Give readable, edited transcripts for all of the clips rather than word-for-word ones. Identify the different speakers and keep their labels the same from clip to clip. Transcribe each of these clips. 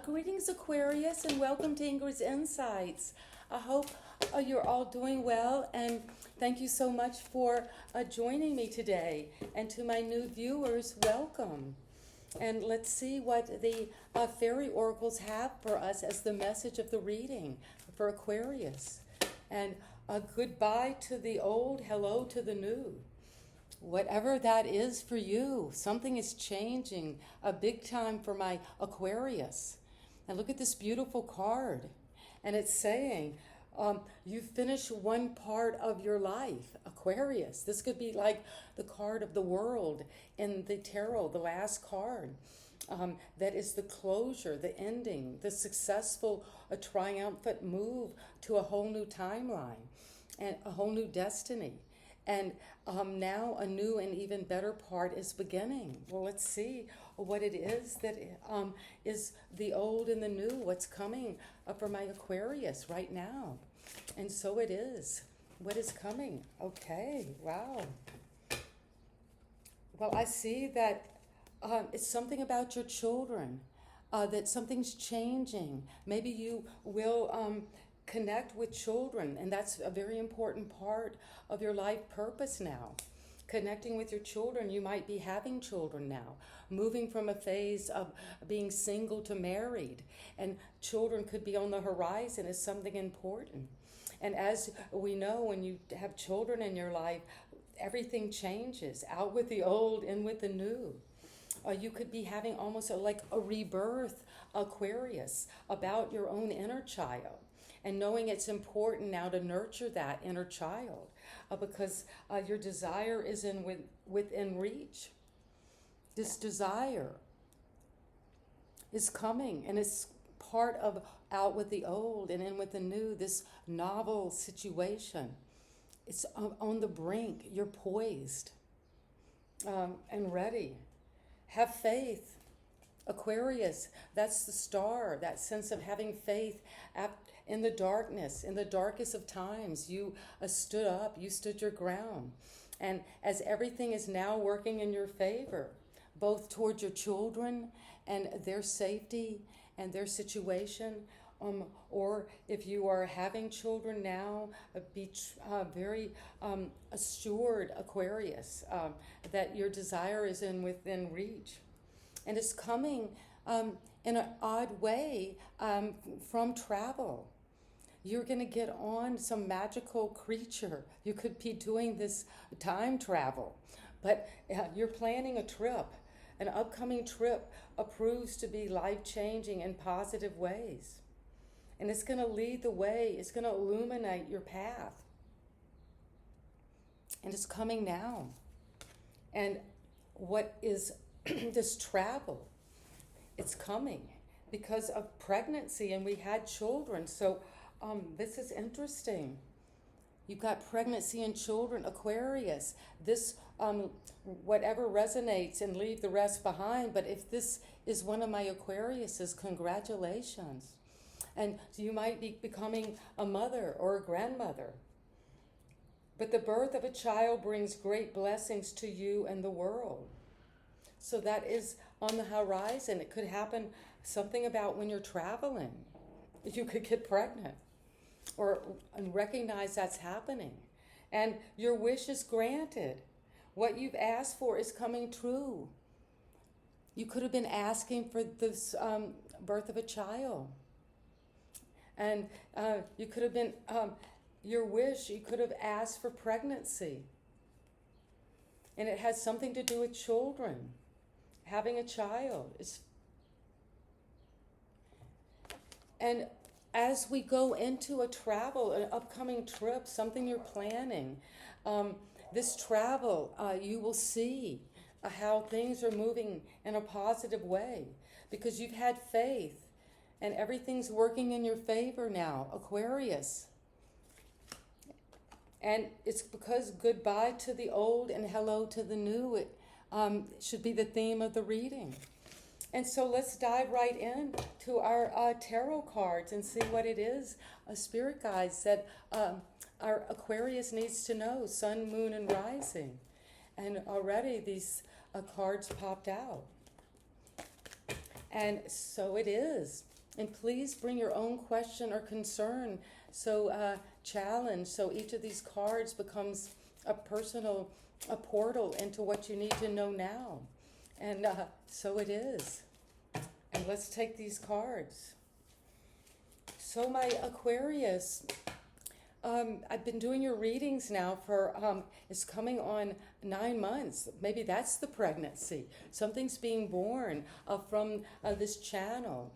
Speaker 1: Greetings, Aquarius, and welcome to Ingrid's Insights. I hope you're all doing well, and thank you so much for joining me today. And to my new viewers, welcome. And let's see what the fairy oracles have for us as the message of the reading for Aquarius. And a goodbye to the old, hello to the new. Whatever that is for you, something is changing a big time for my Aquarius. And look at this beautiful card. And it's saying, you finish one part of your life, Aquarius. This could be like the card of the world in the tarot, the last card. That is the closure, the ending, the successful, a triumphant move to a whole new timeline and a whole new destiny. And now a new and even better part is beginning. Well, let's see what it is that is the old and the new, what's coming for my Aquarius right now. And so it is. What is coming? Okay, wow. Well, I see that it's something about your children, that something's changing. Maybe you will connect with children, and that's a very important part of your life purpose now. Connecting with your children. You might be having children now, moving from a phase of being single to married, and children could be on the horizon as something important. And as we know, when you have children in your life, everything changes. Out with the old, in with the new. You could be having almost like a rebirth, Aquarius, about your own inner child. And knowing it's important now to nurture that inner child because your desire is within reach. This desire is coming, and it's part of out with the old and in with the new, this novel situation. It's on the brink. You're poised and ready. Have faith. Aquarius, that's the star, that sense of having faith in the darkness, in the darkest of times. You stood up, you stood your ground. And as everything is now working in your favor, both towards your children and their safety and their situation, or if you are having children now, be very assured, Aquarius, that your desire is within reach. And it's coming in an odd way from travel. You're going to get on some magical creature. You could be doing this time travel, but you're planning a trip. An upcoming trip proves to be life-changing in positive ways. And it's going to lead the way. It's going to illuminate your path. And it's coming now. And what is this travel? It's coming because of pregnancy, and we had children. So this is interesting. You've got pregnancy and children, Aquarius. This, whatever resonates, and leave the rest behind. But if this is one of my Aquariuses, congratulations. And you might be becoming a mother or a grandmother. But the birth of a child brings great blessings to you and the world. So that is on the horizon. It could happen, something about when you're traveling. You could get pregnant and recognize that's happening. And your wish is granted. What you've asked for is coming true. You could have been asking for this birth of a child. And you could have been, your wish, you could have asked for pregnancy. And it has something to do with children. Having a child. And as we go into a travel, an upcoming trip, something you're planning, this travel, you will see how things are moving in a positive way because you've had faith and everything's working in your favor now, Aquarius. And it's because goodbye to the old and hello to the new. It should be the theme of the reading. And so let's dive right in to our tarot cards and see what it is. Spirit guides that our Aquarius needs to know, sun, moon, and rising. And already these cards popped out. And so it is. And please bring your own question or concern. So challenge. So each of these cards becomes a portal into what you need to know now. And so it is. And let's take these cards. So my Aquarius, I've been doing your readings now for, it's coming on 9 months. Maybe that's the pregnancy. Something's being born from this channel.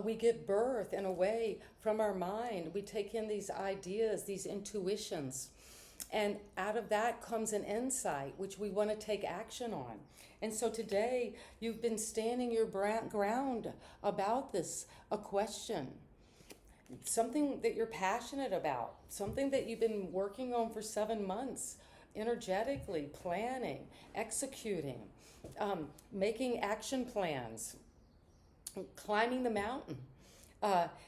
Speaker 1: We give birth in a way from our mind. We take in these ideas, these intuitions. And out of that comes an insight, which we want to take action on. And so today, you've been standing your ground about this, a question. Something that you're passionate about, something that you've been working on for 7 months, energetically planning, executing, making action plans, climbing the mountain.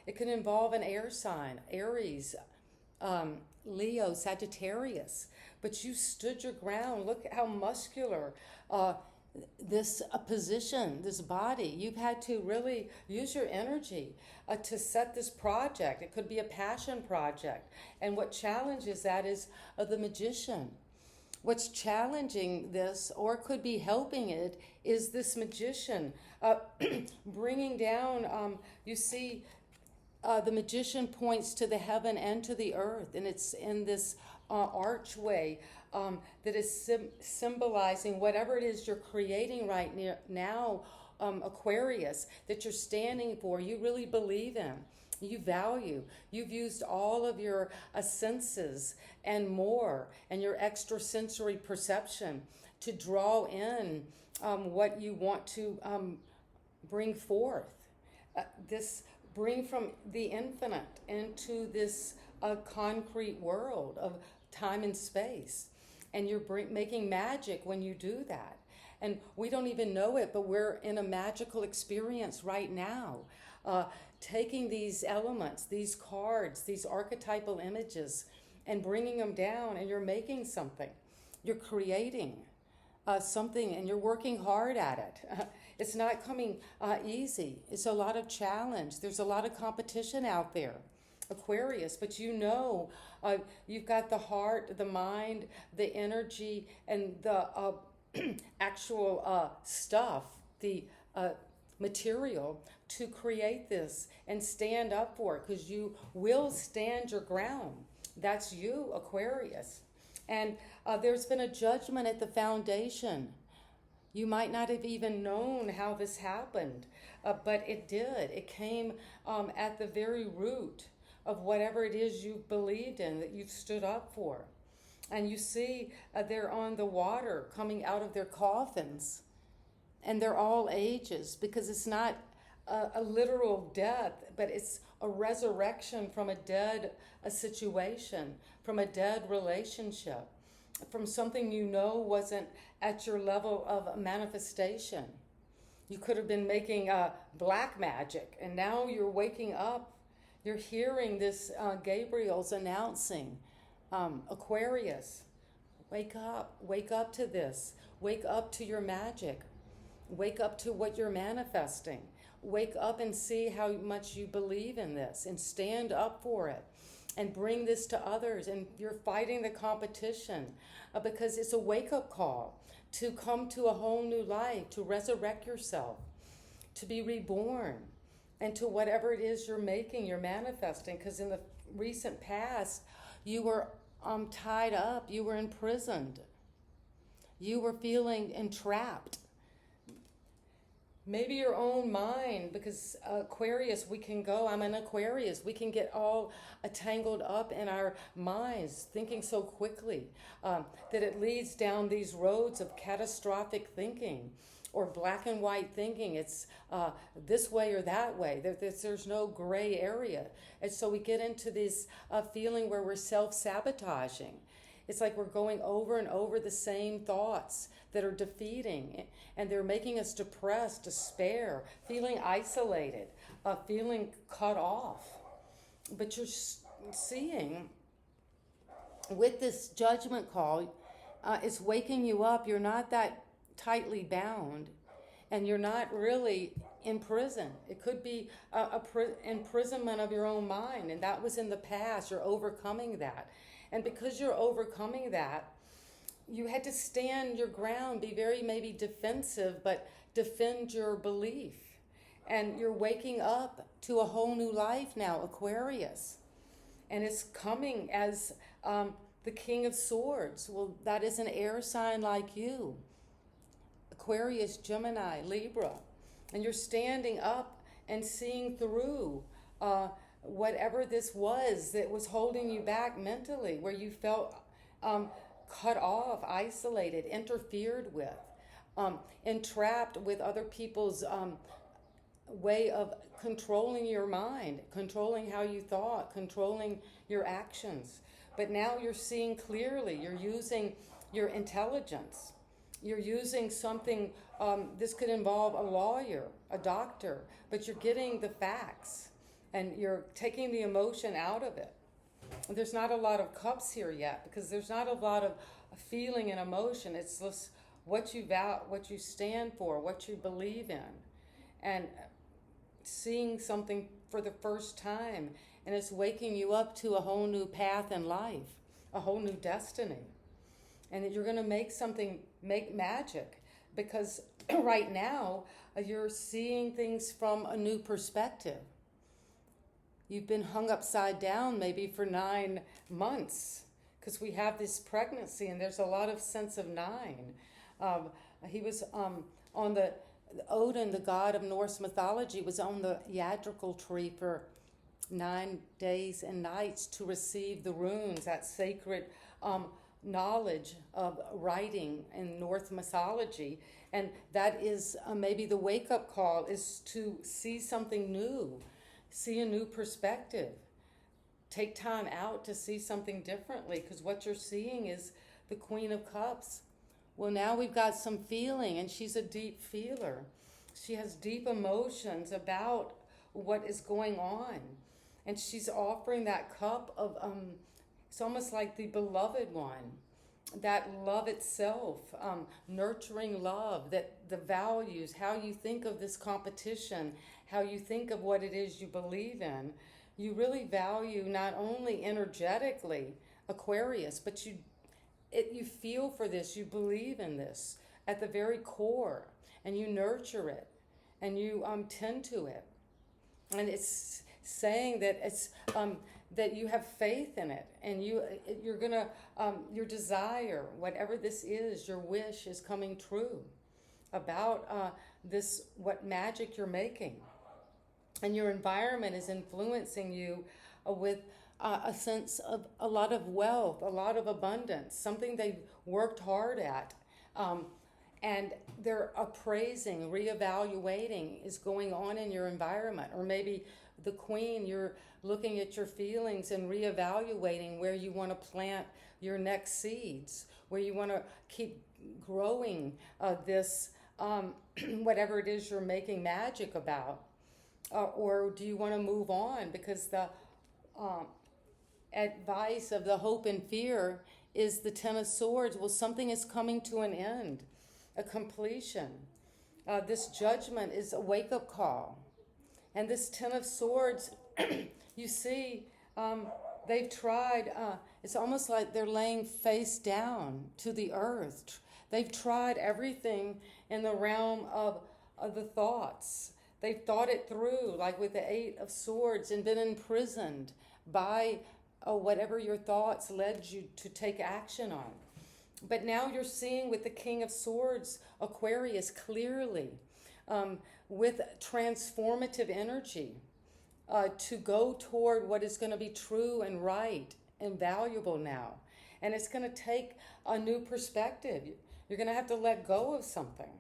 Speaker 1: It can involve an air sign, Aries, Leo, Sagittarius, but you stood your ground. Look how muscular this position, this body. You've had to really use your energy to set this project. It could be a passion project. And what challenges that is the Magician. What's challenging this, or could be helping it, is this Magician bringing down, you see, the Magician points to the heaven and to the earth, and it's in this archway that is symbolizing whatever it is you're creating right now, Aquarius, that you're standing for, you really believe in, you value. You've used all of your senses and more, and your extrasensory perception to draw in what you want to bring forth. Bring from the infinite into this concrete world of time and space. And you're making magic when you do that. And we don't even know it, but we're in a magical experience right now. Taking these elements, these cards, these archetypal images, and bringing them down, and you're making something. You're creating something, and you're working hard at it. It's not coming easy. It's a lot of challenge. There's a lot of competition out there, Aquarius, but you know you've got the heart, the mind, the energy, and the actual stuff, the material to create this and stand up for it, because you will stand your ground. That's you, Aquarius. And there's been a judgment at the foundation. You might not have even known how this happened, but it did. It came at the very root of whatever it is you believed in, that you've stood up for. And you see they're on the water coming out of their coffins. And they're all ages, because it's not a literal death, but it's a resurrection from a situation, from a dead relationship, from something you know wasn't at your level of manifestation. You could have been making black magic, and now you're waking up. You're hearing this, Gabriel's announcing, Aquarius, wake up to this. Wake up to your magic. Wake up to what you're manifesting. Wake up and see how much you believe in this, and stand up for it and bring this to others. And you're fighting the competition because it's a wake-up call to come to a whole new life, to resurrect yourself, to be reborn, and to whatever it is you're making, you're manifesting. Because in the recent past, you were tied up, you were imprisoned, you were feeling entrapped. Maybe your own mind, because Aquarius, we can go, I'm an Aquarius, we can get all tangled up in our minds, thinking so quickly that it leads down these roads of catastrophic thinking or black and white thinking. It's this way or that way. There's no gray area. And so we get into this feeling where we're self-sabotaging. It's like we're going over and over the same thoughts that are defeating, and they're making us depressed, despair, feeling isolated, feeling cut off. But you're seeing with this judgment call, it's waking you up. You're not that tightly bound, and you're not really in prison. It could be imprisonment of your own mind, and that was in the past. You're overcoming that. And because you're overcoming that, you had to stand your ground, be very maybe defensive, but defend your belief. And you're waking up to a whole new life now, Aquarius. And it's coming as the King of Swords. Well, that is an air sign like you. Aquarius, Gemini, Libra. And you're standing up and seeing through whatever this was that was holding you back mentally, where you felt cut off, isolated, interfered with, entrapped with other people's way of controlling your mind, controlling how you thought, controlling your actions. But now you're seeing clearly. You're using your intelligence. You're using something, this could involve a lawyer, a doctor, but you're getting the facts and you're taking the emotion out of it. There's not a lot of cups here yet because there's not a lot of feeling and emotion. It's just what you stand for, what you believe in, and seeing something for the first time, and it's waking you up to a whole new path in life, a whole new destiny. And that you're going to make magic, because right now you're seeing things from a new perspective. You've been hung upside down maybe for 9 months, because we have this pregnancy and there's a lot of sense of 9. He was on the Odin, the god of Norse mythology, was on the Yggdrasil tree for 9 days and nights to receive the runes, that sacred knowledge of writing in Norse mythology. And that is maybe the wake-up call, is to see something new, see a new perspective, take time out to see something differently, because what you're seeing is the Queen of Cups. Well, now we've got some feeling, and she's a deep feeler. She has deep emotions about what is going on, and she's offering that cup of it's almost like the beloved one, that love itself, nurturing love, that the values, how you think of this competition, how you think of what it is you believe in. You really value not only energetically Aquarius, but you feel for this, you believe in this at the very core, and you nurture it, and you tend to it. And it's saying that it's that you have faith in it, and you're gonna your desire, whatever this is, your wish is coming true about this, what magic you're making, and your environment is influencing you with a sense of a lot of wealth, a lot of abundance, something they've worked hard at, and they're appraising, reevaluating is going on in your environment. Or maybe the Queen, you're looking at your feelings and reevaluating where you want to plant your next seeds, where you want to keep growing this, whatever it is you're making magic about. Or do you want to move on? Because the advice of the hope and fear is the Ten of Swords. Well, something is coming to an end, a completion. This judgment is a wake-up call. And this Ten of Swords, you see, they've tried, it's almost like they're laying face down to the earth. They've tried everything in the realm of the thoughts. They've thought it through, like with the Eight of Swords, and been imprisoned by whatever your thoughts led you to take action on. But now you're seeing with the King of Swords, Aquarius, clearly, with transformative energy, to go toward what is going to be true and right and valuable now. And it's going to take a new perspective. You're going to have to let go of something.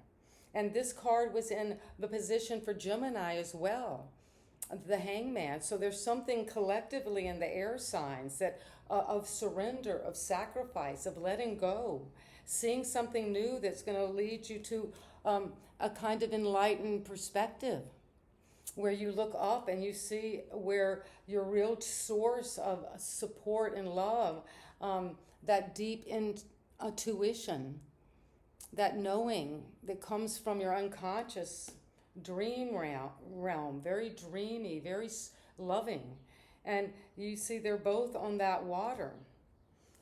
Speaker 1: And this card was in the position for Gemini as well, the Hangman. So there's something collectively in the air signs that of surrender, of sacrifice, of letting go, seeing something new that's going to lead you to a kind of enlightened perspective, where you look up and you see where your real source of support and love, that deep intuition, that knowing that comes from your unconscious dream realm, very dreamy, very loving. And you see they're both on that water.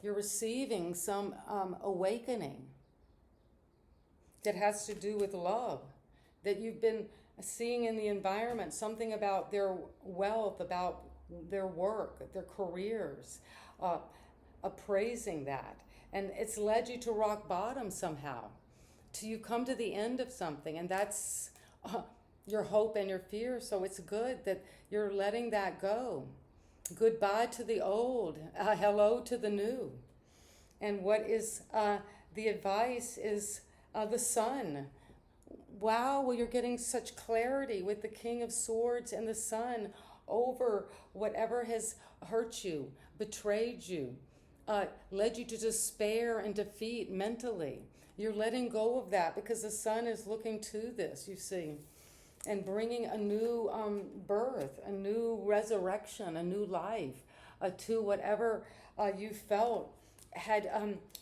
Speaker 1: You're receiving some awakening that has to do with love, that you've been seeing in the environment, something about their wealth, about their work, their careers, appraising that. And it's led you to rock bottom somehow, till you come to the end of something, and that's your hope and your fear. So it's good that you're letting that go. Goodbye to the old, hello to the new. And what is the advice is the sun. Wow, well, you're getting such clarity with the King of Swords and the Sun over whatever has hurt you, betrayed you, led you to despair and defeat mentally. You're letting go of that because the Sun is looking to this, you see, and bringing a new birth, a new resurrection, a new life to whatever you felt had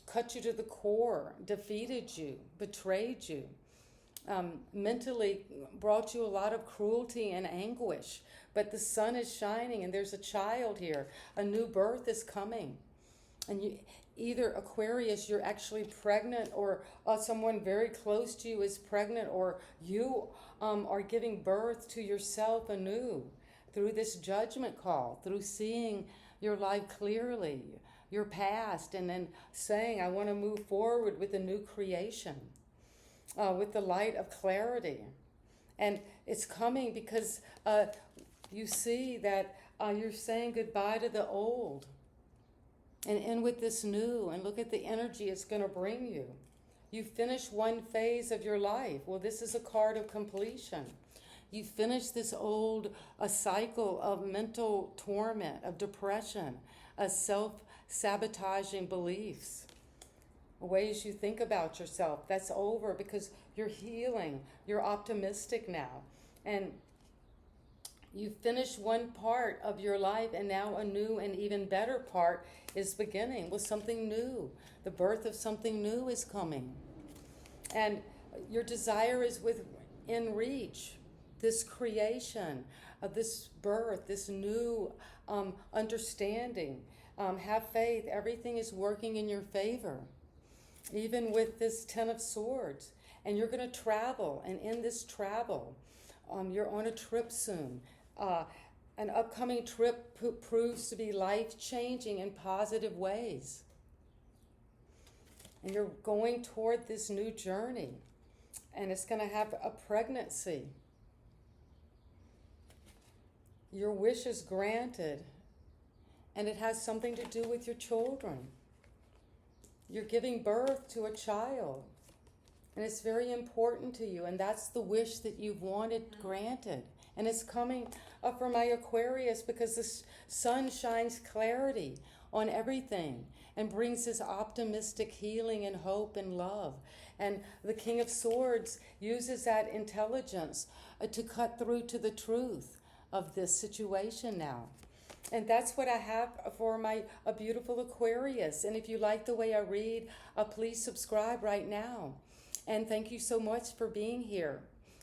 Speaker 1: cut you to the core, defeated you, betrayed you. Mentally brought you a lot of cruelty and anguish, but the sun is shining and there's a child here. A new birth is coming. And you, either Aquarius, you're actually pregnant, or someone very close to you is pregnant, or you are giving birth to yourself anew through this judgment call, through seeing your life clearly, your past, and then saying, I want to move forward with a new creation. With the light of clarity. And it's coming because you see that you're saying goodbye to the old and in with this new, and look at the energy it's going to bring you. You finish one phase of your life. Well, this is a card of completion. You finish this old cycle of mental torment, of depression, of self-sabotaging beliefs, ways you think about yourself. That's over because you're healing. You're optimistic now. And you finish one part of your life, and now a new and even better part is beginning with something new. The birth of something new is coming. And your desire is within reach. This creation of this birth, this new understanding. Have faith. Everything is working in your favor. Even with this Ten of Swords. And you're going to travel. And in this travel, you're on a trip soon. An upcoming trip proves to be life-changing in positive ways. And you're going toward this new journey. And it's going to have a pregnancy. Your wish is granted. And it has something to do with your children. You're giving birth to a child. And it's very important to you. And that's the wish that you've wanted granted. And it's coming from my Aquarius because the sun shines clarity on everything and brings this optimistic healing and hope and love. And the King of Swords uses that intelligence to cut through to the truth of this situation now. And that's what I have for a beautiful Aquarius. And if you like the way I read, please subscribe right now. And thank you so much for being here.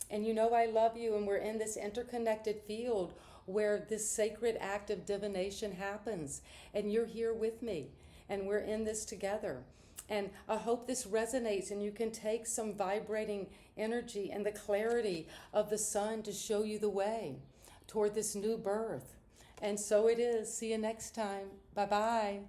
Speaker 1: And you know I love you, and we're in this interconnected field where this sacred act of divination happens. And you're here with me, and we're in this together. And I hope this resonates, and you can take some vibrating energy and the clarity of the sun to show you the way toward this new birth. And so it is. See you next time. Bye-bye.